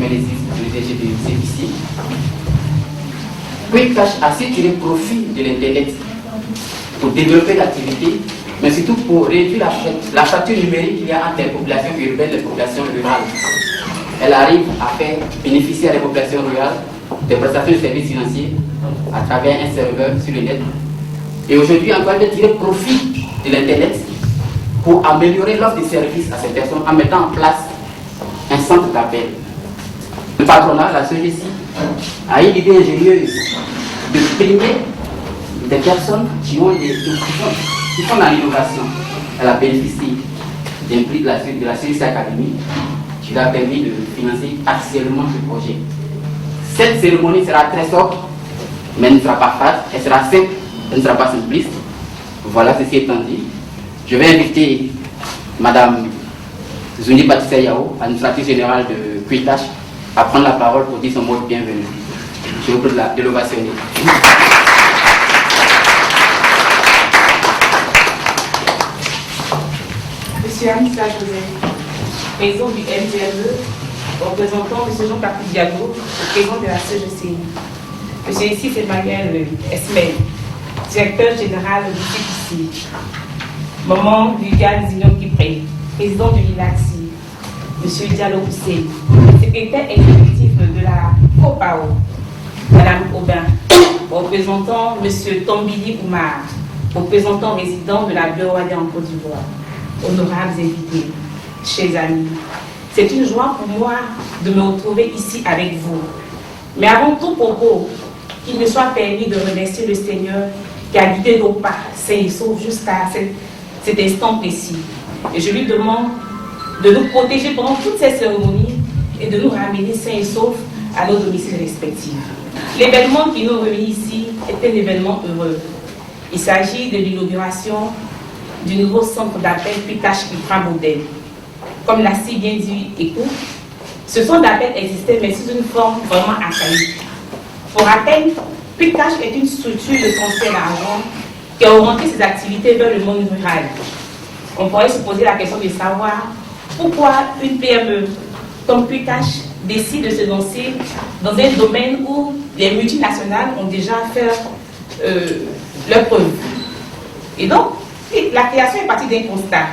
le DG de CPC. QuickCash a su tirer profit de l'Internet pour développer l'activité, mais surtout pour réduire la fracture numérique qu'il y a entre les populations urbaines et les populations rurales. Elle arrive à faire bénéficier à les populations rurales des prestations de services financiers à travers un serveur sur le net. Et aujourd'hui encore, elle veut tirer profit de l'Internet pour améliorer l'offre de services à ces personnes en mettant en place un centre d'appel. Le patronat, la CGC, a eu l'idée ingénieuse de primer des personnes qui font dans l'innovation. Elle a bénéficié d'un prix de la CGC Academy qui lui a permis de financer partiellement ce projet. Cette cérémonie sera très sobre, mais elle ne sera pas fade, elle sera simple, elle ne sera pas simpliste. Voilà, ceci étant dit. Je vais inviter Madame Zuni Batissa Yao, administratrice générale de QuickCash, à prendre la parole pour dire son mot de bienvenue. Je vous prie de l'ovationner. Monsieur Anissa Joseph, président du MDME, représentant M. Jean-Papi Diallo, président de la CGCI. Monsieur Issis Emmanuel Esmel, directeur général du CPC. Maman Viviane Zignon-Kipré, président du LINAXI. Monsieur Diallo Poussé, secrétaire exécutif de la COPAO. Madame Aubin, représentant Monsieur Tombili Oumar, représentant résident de la Bureauade en Côte d'Ivoire. Honorables invités, chers amis, c'est une joie pour moi de me retrouver ici avec vous. Mais avant tout propos, qu'il me soit permis de remercier le Seigneur qui a guidé nos pas sains et saufs jusqu'à cet instant précis. Et je lui demande de nous protéger pendant toutes ces cérémonies et de nous ramener sains et saufs à nos domiciles respectifs. L'événement qui nous réunit ici est un événement heureux. Il s'agit de l'inauguration du nouveau centre d'appel QuickCash qui prend modèle. Comme l'a si bien dit Eco, ce centre d'appel existait mais sous une forme vraiment archaïque. Pour rappel, QuickCash est une structure de transfert d'argent qui a orienté ses activités vers le monde rural. On pourrait se poser la question de savoir pourquoi une PME comme QuickCash décide de se lancer dans un domaine où les multinationales ont déjà fait leur preuve. Et donc, la création est partie d'un constat.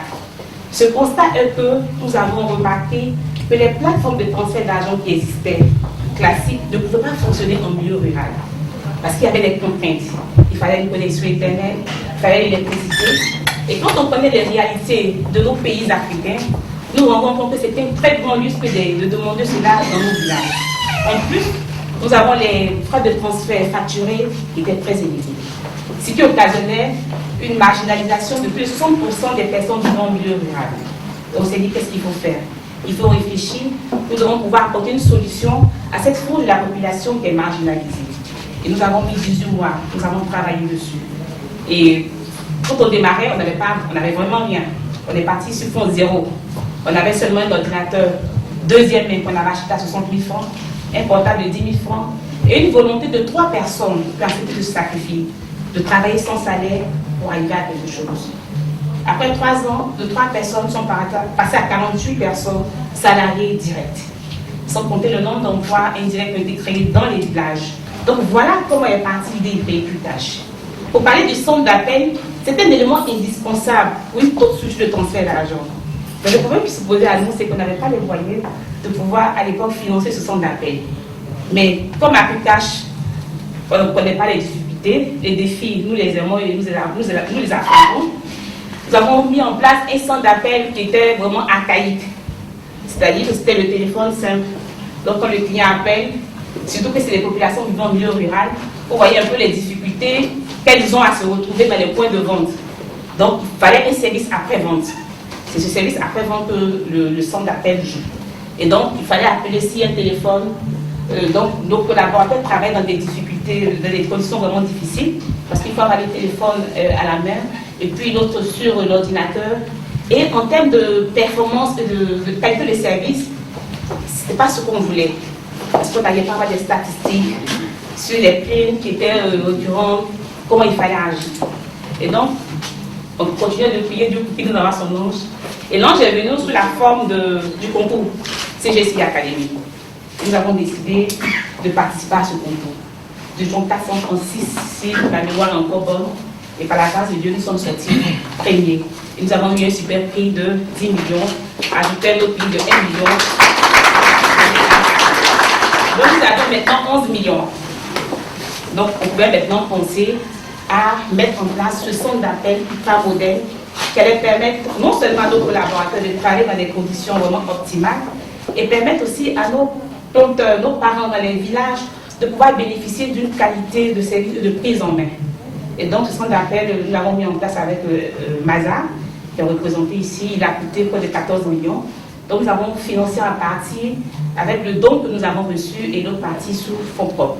Ce constat est que nous avons remarqué que les plateformes de transfert d'argent qui existaient, classiques, ne pouvaient pas fonctionner en milieu rural. Parce qu'il y avait des contraintes. Il fallait une connexion Internet, il fallait l'électricité. Et quand on connaît les réalités de nos pays africains, nous nous rendons compte que c'était un très grand luxe de demander cela dans nos villages. En plus, nous avons les frais de transfert facturés qui étaient très élevés. Ce qui occasionnait une marginalisation de plus de 60% des personnes vivant au milieu rural. Et on s'est dit, qu'est-ce qu'il faut faire? Il faut réfléchir, nous devons pouvoir apporter une solution à cette frange de la population qui est marginalisée. Et nous avons mis 18 mois, nous avons travaillé dessus. Et quand on démarrait, on n'avait vraiment rien. On est parti sur fonds zéro. On avait seulement un ordinateur deuxième main qu'on avait acheté à 60 000 francs, un portable de 10 000 francs, et une volonté de 3 personnes qui ont accepté de se sacrifier, de travailler sans salaire pour arriver à quelque chose. Après 3 ans, de 3 personnes sont passées à 48 personnes salariées directes, sans compter le nombre d'emplois indirects qui ont été créés dans les villages. Donc voilà comment est partie l'idée du pays QuickCash. Pour parler du centre d'appel, c'est un élément indispensable pour une toute structure de transfert d'argent. Mais le problème qui se posait à nous, c'est qu'on n'avait pas les moyens de pouvoir à l'époque financer ce centre d'appel. Mais comme à QuickCash, on ne connaît pas les difficultés, les défis, nous les aimons et nous les affrontons. Nous avons mis en place un centre d'appel qui était vraiment archaïque. C'est-à-dire que c'était le téléphone simple. Donc quand le client appelle, surtout que c'est les populations vivant au milieu rural, vous voyez un peu les difficultés qu'elles ont à se retrouver dans les points de vente. Donc il fallait un service après-vente. C'est ce service après-vente que le centre d'appel joue. Et donc il fallait appeler si un téléphone. Donc nos collaborateurs travaillent dans des difficultés, dans des conditions vraiment difficiles, parce qu'il faut avoir les téléphones à la main, et puis l'autre sur l'ordinateur. Et en termes de performance et de qualité de service, ce n'était pas ce qu'on voulait. Parce qu'on n'allait pas avoir des statistiques sur les plaintes qui étaient durant comment il fallait agir. Et donc, on continuait de prier, Dieu qui nous envoie son ange. Et l'ange est venu sous la forme du concours CGCI Academy. nous avons décidé de participer à ce concours. Nous étions 436, si la mémoire est encore bonne, et par la grâce de Dieu, nous sommes sortis premiers. Et nous avons eu un super prix de 10 millions, ajouté un autre prix de 1 million. Donc nous avons maintenant 11 millions. Donc on pouvait maintenant penser à mettre en place ce centre d'appel ultra modèle qui allait permettre non seulement à nos collaborateurs de travailler dans des conditions vraiment optimales, et permettre aussi à nos planteurs, nos parents dans les villages de pouvoir bénéficier d'une qualité de service de prise en main. Et donc ce centre d'appel, nous l'avons mis en place avec Maza, qui est représenté ici. Il a coûté près de 14 millions. Donc nous avons financé en partie avec le don que nous avons reçu et l'autre partie sous fonds propres.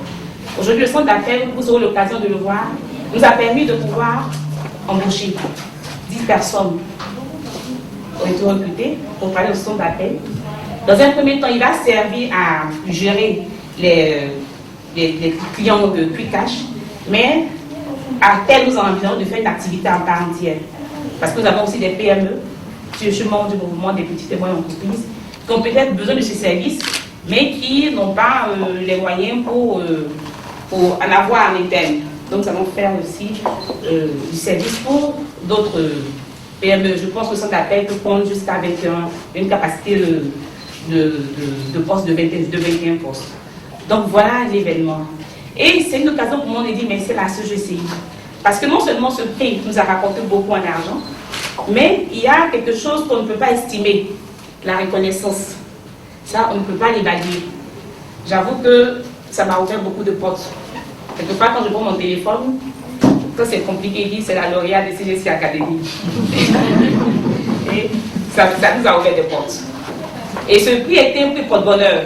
Aujourd'hui, le centre d'appel, vous aurez l'occasion de le voir, nous a permis de pouvoir embaucher 10 personnes ont été recrutées pour travailler au centre d'appel. Dans un premier temps, il va servir à gérer les clients de Quick Cash, mais à terme, nous avons envie de faire une activité en part entière. Parce que nous avons aussi des PME, je suis membre du mouvement des petites et moyennes entreprises, qui ont peut-être besoin de ces services, mais qui n'ont pas les moyens pour en avoir en interne. Donc nous allons faire aussi du service pour d'autres PME. Je pense que le centre d'appel peut prendre jusqu'à 21, une capacité de poste de 21 postes. Donc voilà l'événement. Et c'est une occasion pour moi de dire merci à la CGCI. Parce que non seulement ce prix nous a rapporté beaucoup en argent, mais il y a quelque chose qu'on ne peut pas estimer, la reconnaissance. Ça, on ne peut pas l'évaluer. J'avoue que ça m'a ouvert beaucoup de portes. Quelque part, quand je prends mon téléphone, quand c'est compliqué, il dit c'est la lauréate de CGC Academy. Et ça nous a ouvert des portes. Et ce prix était un prix porte-bonheur.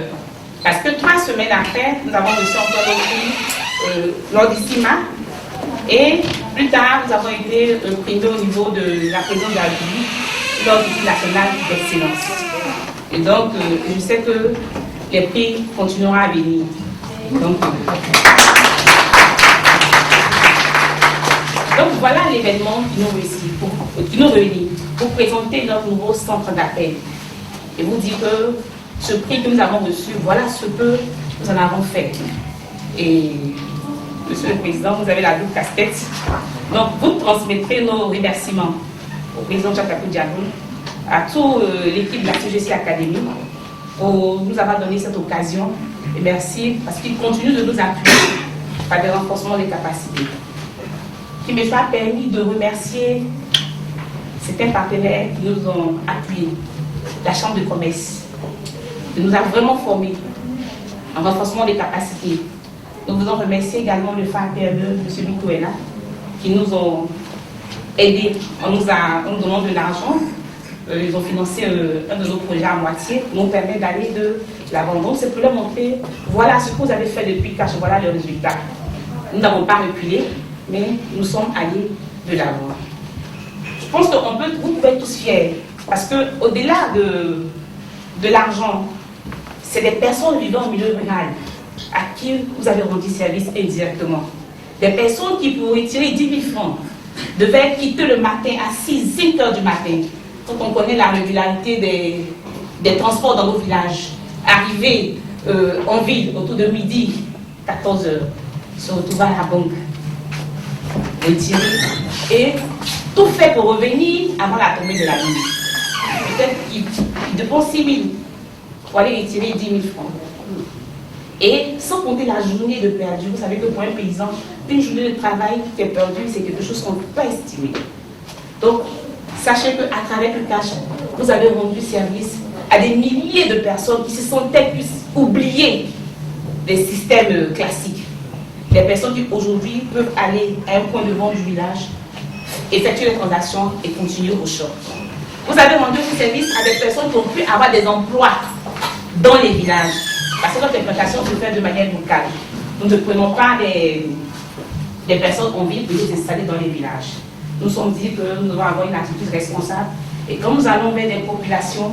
Parce que 3 semaines après, nous avons reçu encore le prix lors du CIMA. Et plus tard, nous avons été primés au niveau de la présidence de la République lors du prix national d'excellence. Et donc, je sais que les prix continueront à venir. Donc voilà l'événement qui nous réunit pour présenter notre nouveau centre d'appel. Et vous dire que ce prix que nous avons reçu, voilà ce que nous en avons fait. Et Monsieur le Président, vous avez la double casquette. Donc vous transmettrez nos remerciements au Président Jacques Diallo, à toute l'équipe de la CGC Academy pour nous avoir donné cette occasion. Et merci parce qu'il continue de nous appuyer par des renforcements des capacités. Qui me soit permis de remercier certains partenaires qui nous ont appuyés. La Chambre de commerce, qui nous a vraiment formés en renforcement des capacités. Nous voulons remercier également le FAPME, M. Mitouena, qui nous ont aidés en nous donnant de l'argent. Ils ont financé un de nos projets à moitié, qui nous permet d'aller de l'avant. Donc c'est pour leur montrer, voilà ce que vous avez fait depuis Cash, voilà le résultat. Nous n'avons pas reculé, mais nous sommes allés de l'avant. Je pense que vous pouvez être tous fiers, parce qu'au-delà de l'argent, c'est des personnes vivant au milieu rural à qui vous avez rendu service indirectement. Des personnes qui, pour retirer 10 000 francs, devaient quitter le matin à 5 heures du matin. Quand on connaît la régularité des transports dans nos villages, arriver en ville autour de midi, 14 heures, se retrouver à la banque, retirer, et tout fait pour revenir avant la tombée de la nuit. Peut-être qu'ils dépensent 6 000 pour aller retirer 10 000 francs. Et sans compter la journée de perdu, vous savez que pour un paysan, une journée de travail qui est perdue, c'est quelque chose qu'on ne peut pas estimer. Donc, sachez qu'à travers le cash, vous avez rendu service à des milliers de personnes qui se sentaient plus oubliées des systèmes classiques. Des personnes qui aujourd'hui peuvent aller à un point de vente du village, effectuer les transactions et continuer au shop. Vous avez rendu ce service à des personnes qui ont pu avoir des emplois dans les villages. Parce que notre implantation se fait de manière locale. Nous ne prenons pas des personnes en ville pour les installer dans les villages. Nous sommes dit que nous devons avoir une attitude responsable. Et comme nous allons vers des populations,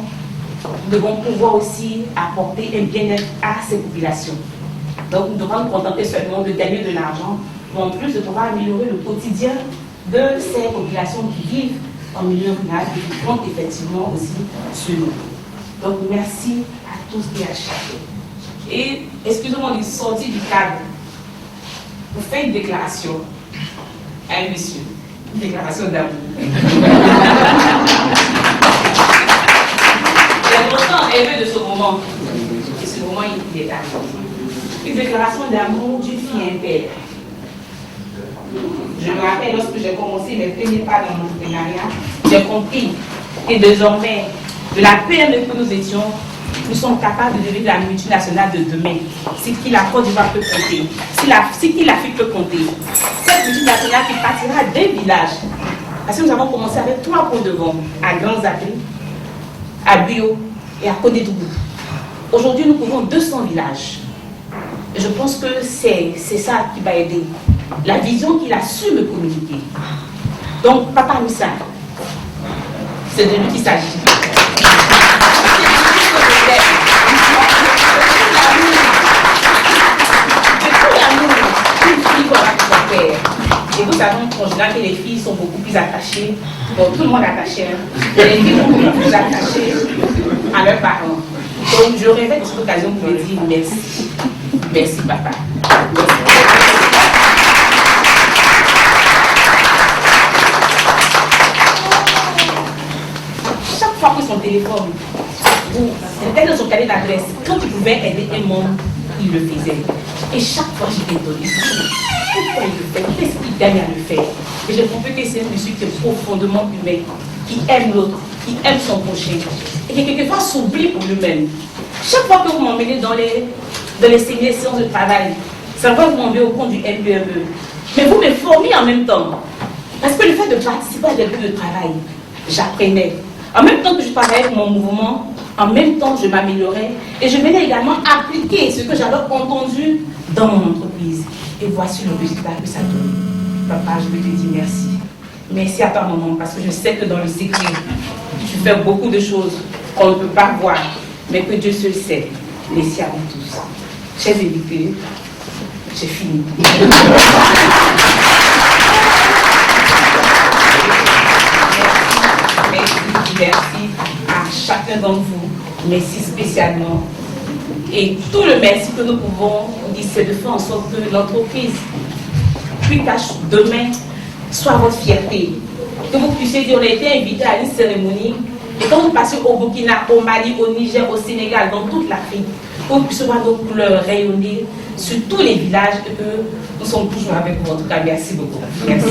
nous devons pouvoir aussi apporter un bien-être à ces populations. Donc nous devons nous contenter seulement de gagner de l'argent, mais en plus de pouvoir améliorer le quotidien de ces populations qui vivent en milieu rural et qui comptent effectivement aussi sur nous. Donc merci à tous et à chacun. Et, excusez-moi, on est sorti du cadre. Vous faites une déclaration à un monsieur, une déclaration d'amour. Il est longtemps rêvé de ce moment. Et ce moment, il est arrivé. Une déclaration d'amour d'une fille impère. Je me rappelle, lorsque j'ai commencé mes premiers pas dans l'entrepreneuriat, j'ai compris que désormais, de la PME que nous étions, nous sommes capables de devenir la multinationale de demain. C'est qui la Côte d'Ivoire peut compter, c'est qui l'Afrique peut compter. Cette multinationale qui partira des villages. Parce que nous avons commencé avec 3 points de vente, à Grand Zappé, à Bio et à Côte-d'Ivoire. Aujourd'hui, nous couvrons 200 villages. Et je pense que c'est ça qui va aider. La vision qu'il a su me communiquer. Donc, Papa Moussa, c'est de lui qu'il s'agit. Et vous savez, en général, que les filles sont beaucoup plus attachées. Bon, tout le monde est attaché. Mais les filles sont beaucoup plus attachées à leurs parents. Donc, je rêvais de cette occasion pour lui dire merci. Merci, papa. Chaque fois que son téléphone ou peut-être dans son carnet d'adresse, quand il pouvait aider un monde, il le faisait. Et chaque fois, j'étais étonnée. Pourquoi il le fait? Qu'est-ce qu'il gagne à le faire? Et j'ai compris que c'est un monsieur qui est profondément humain, qui aime l'autre, qui aime son prochain, et qui quelquefois s'oublie pour lui-même. Chaque fois que vous m'emmenez dans les séances de travail, ça va vous m'emmener au compte du MPME. Mais vous me formez en même temps. Parce que le fait de participer à des groupes de travail, j'apprenais. En même temps que je travaillais pour mon mouvement, en même temps je m'améliorais et je venais également appliquer ce que j'avais entendu dans mon entreprise. Et voici le résultat que ça donne. Papa, je veux te dire merci. Merci à toi, maman, parce que je sais que dans le secret, tu fais beaucoup de choses qu'on ne peut pas voir, mais que Dieu seul sait. Merci à vous tous. Chers invités, j'ai fini. Merci à chacun d'entre vous. Merci spécialement. Et tout le merci que nous pouvons dire, c'est de faire en sorte que l'entreprise Quick-Cash demain soit votre fierté. Que vous puissiez dire, on a été invité à une cérémonie. Et quand vous passez au Burkina, au Mali, au Niger, au Sénégal, dans toute l'Afrique, vous puissiez voir nos couleurs rayonner sur tous les villages et que nous sommes toujours avec vous. En tout cas, merci beaucoup. Merci.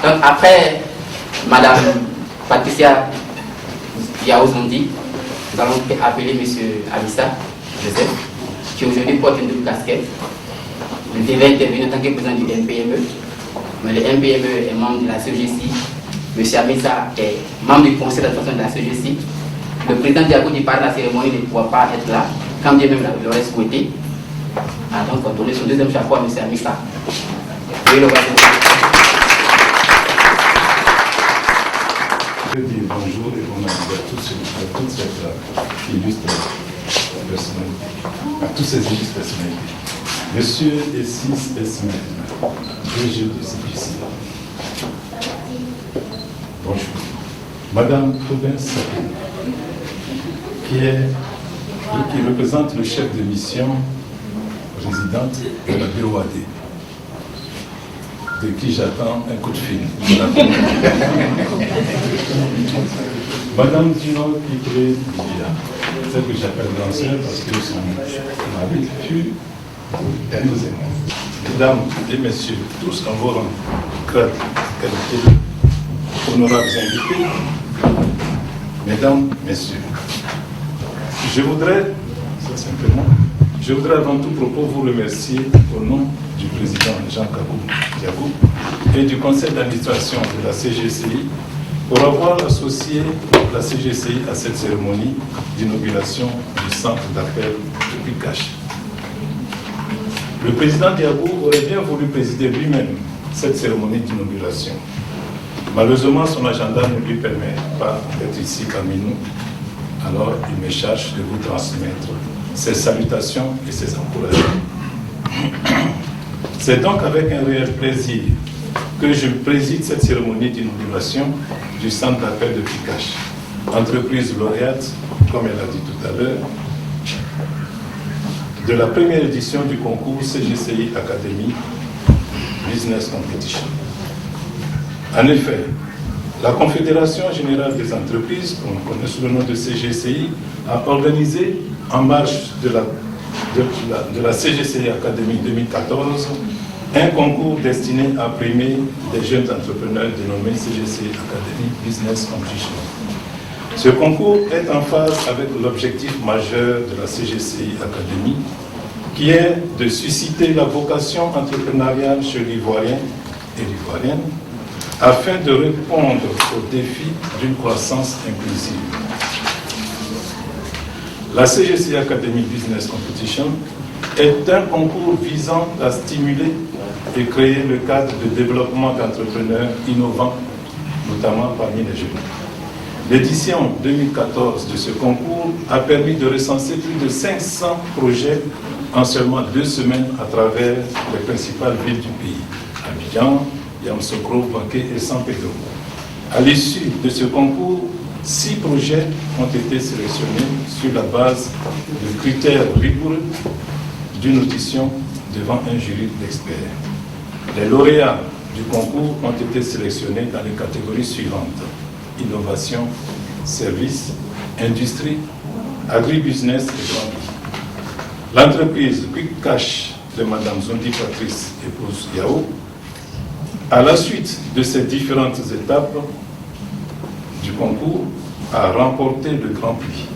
Donc après Madame Patricia Yaouzoundi, nous allons appeler M. Amissa Joseph, qui aujourd'hui porte une double casquette. Il devait intervenir en tant que président du MPME, mais le MPME est membre de la CGC. M. Amissa est membre du conseil d'administration de la CGC. Le président Diago dit par la cérémonie ne pourra pas être là, quand bien même il l'aurait souhaité. Donc on donne son deuxième chapeau à M. Amissa. Oui, le Je veux dire bonjour et bon appétit à toutes ces illustres personnalités, à tous ces illustres personnalités. Monsieur et 6 Esmel, DG de CGC. Bonjour. Madame Prudence Sapé, qui représente le chef de mission résidente de la BOAD, de qui j'attends un coup de fil. Madame Dino Pibré Bia, celle que j'appelle l'ancienne parce que son mari fut un nos aimants. Mesdames et messieurs, tous en vos rangs, grades, qualités, honorables invités, mesdames, messieurs, je voudrais avant tout propos vous remercier au nom du président Jean Kabou Diago et du conseil d'administration de la CGCI pour avoir associé la CGCI à cette cérémonie d'inauguration du centre d'appel de Quick-Cash. Le président Diabou aurait bien voulu présider lui-même cette cérémonie d'inauguration. Malheureusement, son agenda ne lui permet pas d'être ici parmi nous. Alors, il me charge de vous transmettre ses salutations et ses encouragements. C'est donc avec un réel plaisir que je préside cette cérémonie d'inauguration du centre d'appel de Pikash, entreprise lauréate, comme elle a dit tout à l'heure, de la première édition du concours CGCI Academy Business Competition. En effet, la Confédération Générale des Entreprises, qu'on connaît sous le nom de CGCI, a organisé en marge de la CGCI Academy 2014 un concours destiné à primer des jeunes entrepreneurs dénommé CGCI Academy Business Competition. Ce concours est en phase avec l'objectif majeur de la CGCI Academy, qui est de susciter la vocation entrepreneuriale chez l'Ivoirien et l'Ivoirienne, afin de répondre aux défis d'une croissance inclusive. La CGCI Academy Business Competition est un concours visant à stimuler et créer le cadre de développement d'entrepreneurs innovants, notamment parmi les jeunes. L'édition 2014 de ce concours a permis de recenser plus de 500 projets en seulement 2 semaines à travers les principales villes du pays, Abidjan, Yamoussoukro, Baké et San Pedro. À l'issue de ce concours, 6 projets ont été sélectionnés sur la base de critères rigoureux d'une audition devant un jury d'experts. Les lauréats du concours ont été sélectionnés dans les catégories suivantes: innovation, services, industrie, agribusiness et grand prix. L'entreprise Quick Cash de Mme Zondi Patrice, épouse Yao, à la suite de ces différentes étapes du concours, a remporté le grand prix.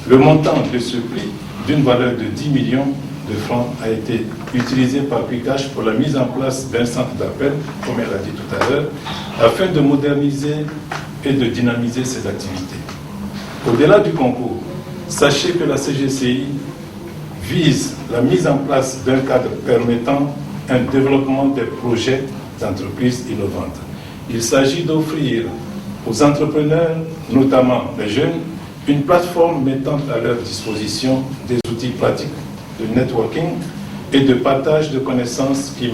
Le montant de ce prix, d'une valeur de 10 millions de francs, a été utilisé par Quick Cash pour la mise en place d'un centre d'appel, comme elle a dit tout à l'heure, afin de moderniser et de dynamiser ses activités. Au-delà du concours, sachez que la CGCI vise la mise en place d'un cadre permettant un développement des projets d'entreprises innovantes. Il s'agit d'offrir aux entrepreneurs, notamment les jeunes, une plateforme mettant à leur disposition des outils pratiques de networking et de partage de connaissances qui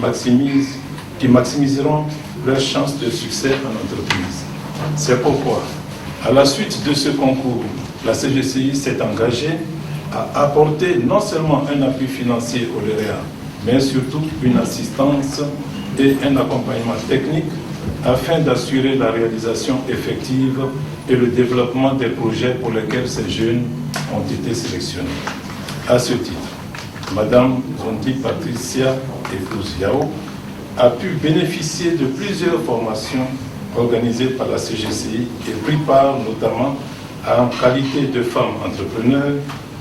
maximiseront leurs chances de succès en entreprise. C'est pourquoi, à la suite de ce concours, la CGCI s'est engagée à apporter non seulement un appui financier aux lauréats, mais surtout une assistance et un accompagnement technique afin d'assurer la réalisation effective et le développement des projets pour lesquels ces jeunes ont été sélectionnés. À ce titre, Mme Zondi Patricia, épouse Yao, a pu bénéficier de plusieurs formations organisées par la CGCI et pris part notamment en qualité de femme entrepreneur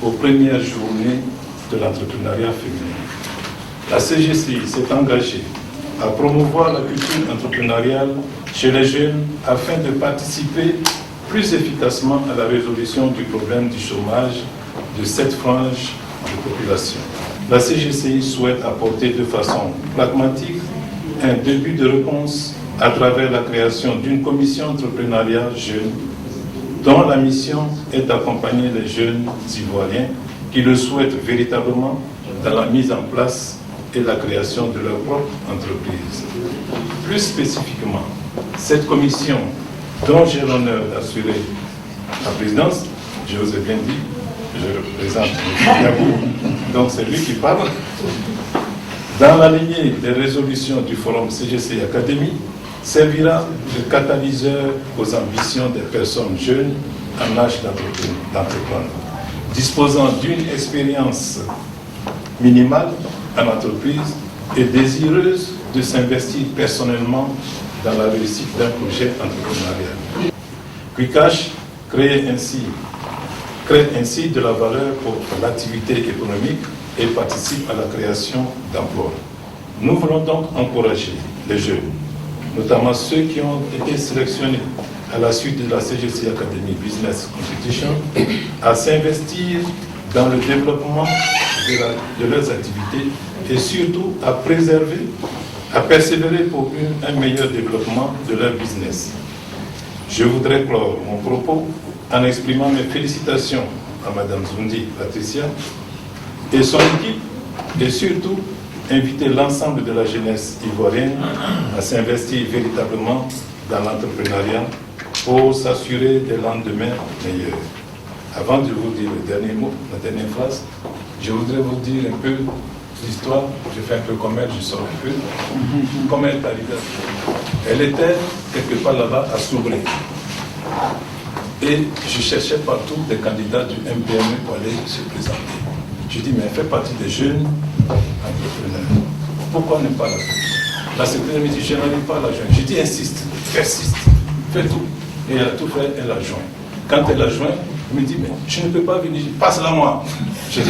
aux premières journées de l'entrepreneuriat féminin. La CGCI s'est engagée à promouvoir la culture entrepreneuriale chez les jeunes afin de participer plus efficacement à la résolution du problème du chômage de cette frange de population. La CGCI souhaite apporter de façon pragmatique un début de réponse à travers la création d'une commission entrepreneuriale jeune dont la mission est d'accompagner les jeunes Ivoiriens qui le souhaitent véritablement dans la mise en place et la création de leur propre entreprise. Plus spécifiquement, cette commission, dont j'ai l'honneur d'assurer la présidence, je vous ai bien dit, je représente M. Yabou, donc c'est lui qui parle, dans la lignée des résolutions du forum CGCI Academy, servira de catalyseur aux ambitions des personnes jeunes en âge d'entreprendre, disposant d'une expérience minimale en entreprise et désireuse de s'investir personnellement dans la réussite d'un projet entrepreneurial. Quick Cash crée ainsi de la valeur pour l'activité économique et participe à la création d'emplois. Nous voulons donc encourager les jeunes, notamment ceux qui ont été sélectionnés à la suite de la CGCI Academy Business Competition, à s'investir dans le développement de leurs activités et surtout à préserver, à persévérer pour un meilleur développement de leur business. Je voudrais clore mon propos en exprimant mes félicitations à Mme Zoundi Patricia et son équipe et surtout inviter l'ensemble de la jeunesse ivoirienne à s'investir véritablement dans l'entrepreneuriat pour s'assurer des lendemains meilleurs. Avant de vous dire le dernier mot, la dernière phrase, je voudrais vous dire un peu l'histoire. Je fais un peu comme elle, je sors un peu. Comment elle est arrivée. Elle était quelque part là-bas à Soubré. Et je cherchais partout des candidats du MPME pour aller se présenter. Je dis, mais elle fait partie des jeunes entrepreneurs. Pourquoi ne pas la faire? La secrétaire me dit, je n'arrive pas à la joindre. Je dis, insiste, persiste, fais tout. Et elle a tout fait, elle a joint. Quand elle a joint, elle me dit, mais je ne peux pas venir, passe-la moi. Je dis,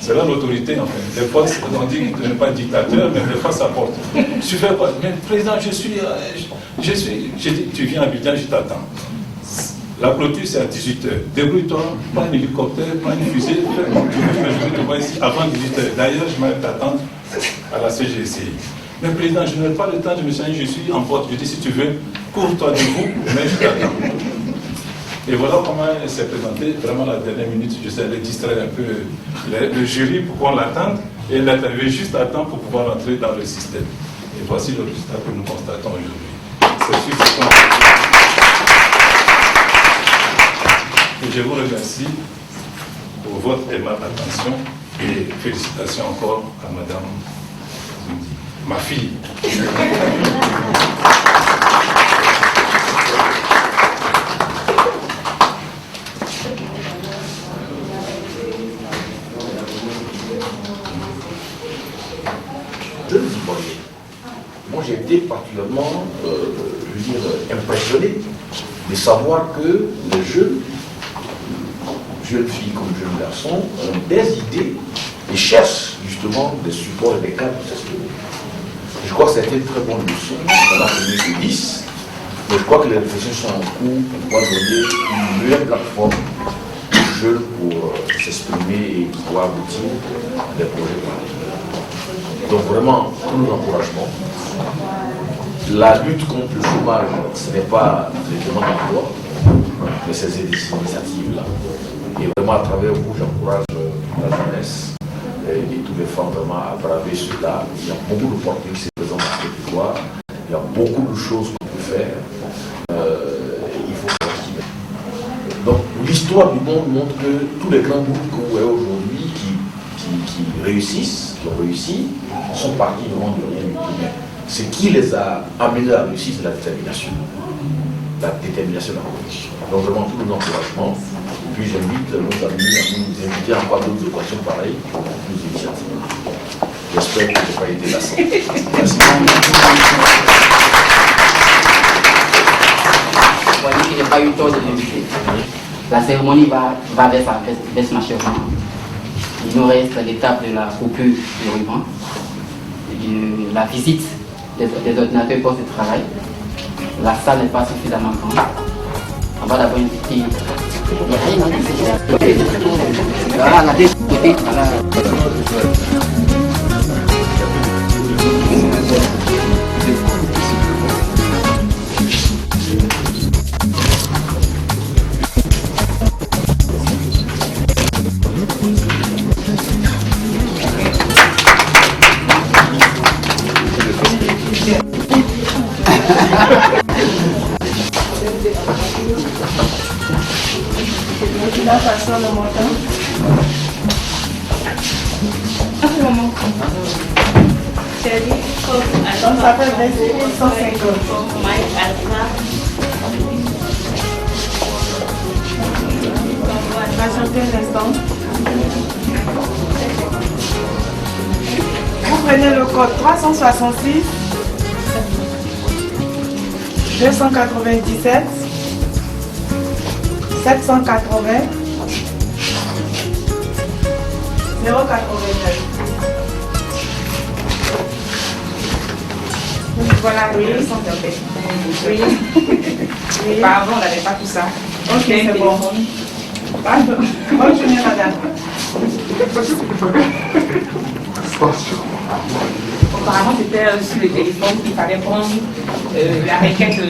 c'est là l'autorité en fait. Des fois, on dit que tu n'es pas dictateur, mais des fois ça porte. Tu fais quoi? Mais président, je suis. J'ai dit, tu viens à Abidjan, je t'attends. La clôture, c'est à 18h. Débrouille-toi, prends un hélicoptère, prends une fusée, fais comme tu veux, je te vois ici avant 18h. D'ailleurs, je m'arrête t'attendre à la CGCI. Mais président, je n'ai pas le temps de me soigner, je suis en porte. Je dis, si tu veux, cours-toi debout, mais je t'attends. Et voilà comment elle s'est présentée, vraiment la dernière minute, je sais, elle distraire un peu le jury pour qu'on l'attende, et elle est arrivée juste à temps pour pouvoir entrer dans le système. Et voici le résultat que nous constatons aujourd'hui. C'est suffisant. Et je vous remercie pour votre aimable attention et félicitations encore à Madame Zoundi, ma fille. Moi, j'ai été particulièrement, impressionné de savoir que les jeunes filles comme jeunes garçons ont des idées et cherchent justement des supports et des cadres pour s'exprimer. Je crois que c'était une très bonne leçon. On a fait que 10, mais je crois que les réflexions sont en cours pour pouvoir donner une meilleure plateforme aux jeunes pour s'exprimer et pouvoir aboutir à des projets particuliers. Donc vraiment, tous nos encouragements. La lutte contre le chômage, ce n'est pas les demandes d'emploi, mais ces initiatives-là. Et vraiment, à travers vous, j'encourage la jeunesse et toutes les femmes vraiment à braver cela. Il y a beaucoup d'opportunités qui se présentent dans ce territoire. Il y a beaucoup de choses qu'on peut faire. Il faut continuer. Donc, l'histoire du monde montre que tous les grands groupes que vous voyez aujourd'hui qui réussissent, qui ont réussi, sont partis vraiment de rien du tout. Ce qui les a amenés à réussir, c'est la détermination. La détermination de la condition. Donc vraiment tous nos encouragements. Et puis j'invite nos amis à nous inviter encore à d'autres occasions pareilles pour plus d'initiatives. J'espère que je n'ai pas été lassant. Merci. Vous voyez qu'il n'y a pas eu le temps de l'inviter. La cérémonie va vers son achèvement. Il nous reste l'étape de la coupure du ruban, la visite des ordinateurs et postes de travail. La salle n'est pas suffisamment grande. On va d'abord inviter. Voilà, la deuxième côté. La façon le montant. À ce moment. Donc ça fait 21 150. Patientez un instant. Vous prenez le code 366 297 780 089. Voilà, oui, oui. Auparavant, on n'avait pas tout ça. Ok, c'est bon. Pardon. Bonne journée, madame. Auparavant, c'était sur le téléphone qu'il fallait prendre la requête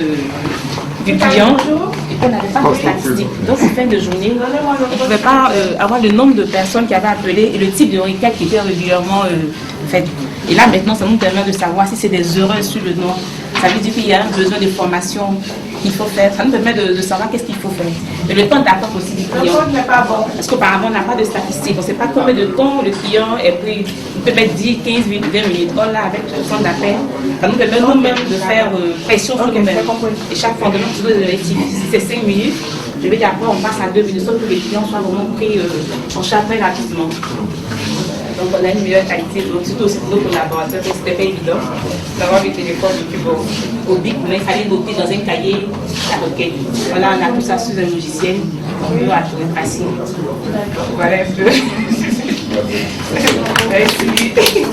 du client et qu'on n'avait pas de statistiques. Donc, en fin de journée, on ne pouvait pas avoir le nombre de personnes qui avaient appelé et le type de requête qui était régulièrement faite. Et là, maintenant, ça nous permet de savoir si c'est des erreurs sur le nom. Ça veut dire qu'il y a un besoin de formation qu'il faut faire. Ça nous permet de savoir qu'est-ce qu'il faut faire. Et le temps d'attente aussi du client. Le code n'est pas bon. Parce qu'auparavant, on n'a pas de statistiques. On ne sait pas combien de temps le client est pris. On peut mettre 10, 15 minutes, 20 minutes. Or là, avec le temps d'appel, ça nous permet nous-mêmes de faire pression sur nous-mêmes. Et chaque fois, on demande toujours de l'équipe. Si c'est 5 minutes, je vais dire après, on passe à 2 minutes, sauf que les clients soient vraiment pris en charge très rapidement. Donc on a une meilleure qualité, donc surtout aussi pour nos collaborateurs, c'était pas évident d'avoir le téléphone le plus bon. Au BIC, mais il fallait noter dans un cahier la requête. Voilà, on a tout ça sur un logiciel, on peut trouver facile. Voilà un peu. Merci.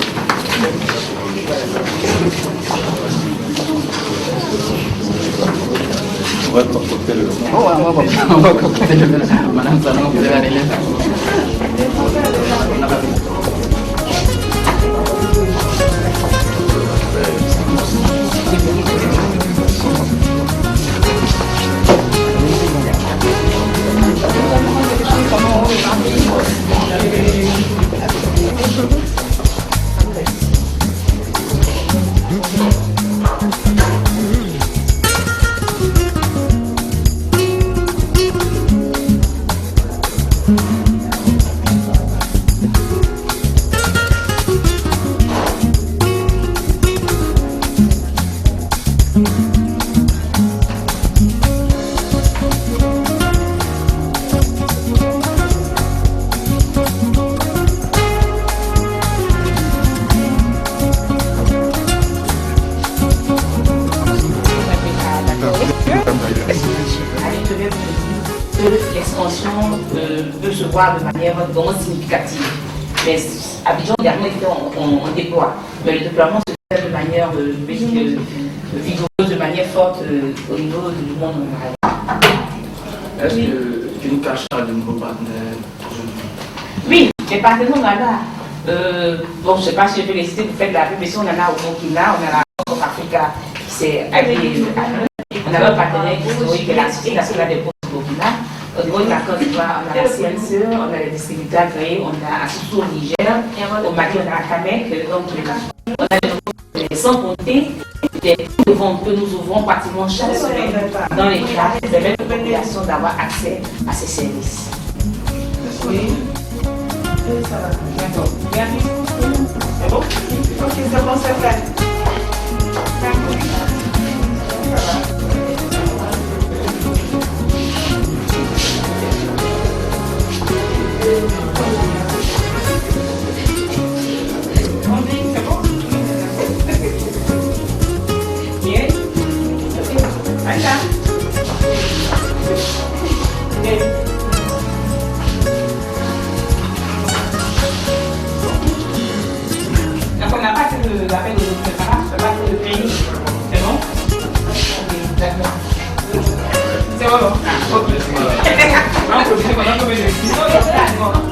On va concocter le On va concocter le Madame Salon, vous avez la relève. L'expansion peut se voir de manière vraiment significative. Mais Abidjan, dernièrement, était en déploie. Mais le déploiement se fait de manière vigoureuse, de manière forte au niveau du monde rural. Est-ce que tu nous caches de nouveaux partenaires aujourd'hui? Oui, les partenaires, on en a. Bon, je ne sais pas si je vais les citer, vous faites la pub, mais si on en a au Burkina, on a la Banque Africa qui s'est alliée à nous. On a un partenaire historique qui est la Société nationale des postes du Burkina. Au niveau de la Côte d'Ivoire, on a la CNCE, on a les distributeurs agréés, on a Asusu au Niger, au Mali, on a la CAMEC, donc on a sans compter les ventes que nous ouvrons pratiquement chaque semaine dans les classes qui permettent aux populations d'avoir accès à ces services. Oui. Ça va. D'accord. C'est bon? Ok, c'est bon, c'est fait. Donc on n'a pas fait l'appel aux préparats, on n'a pas fait le pays. C'est bon? Ok, d'accord. C'est bon? Ok. On peut faire combien de minutes?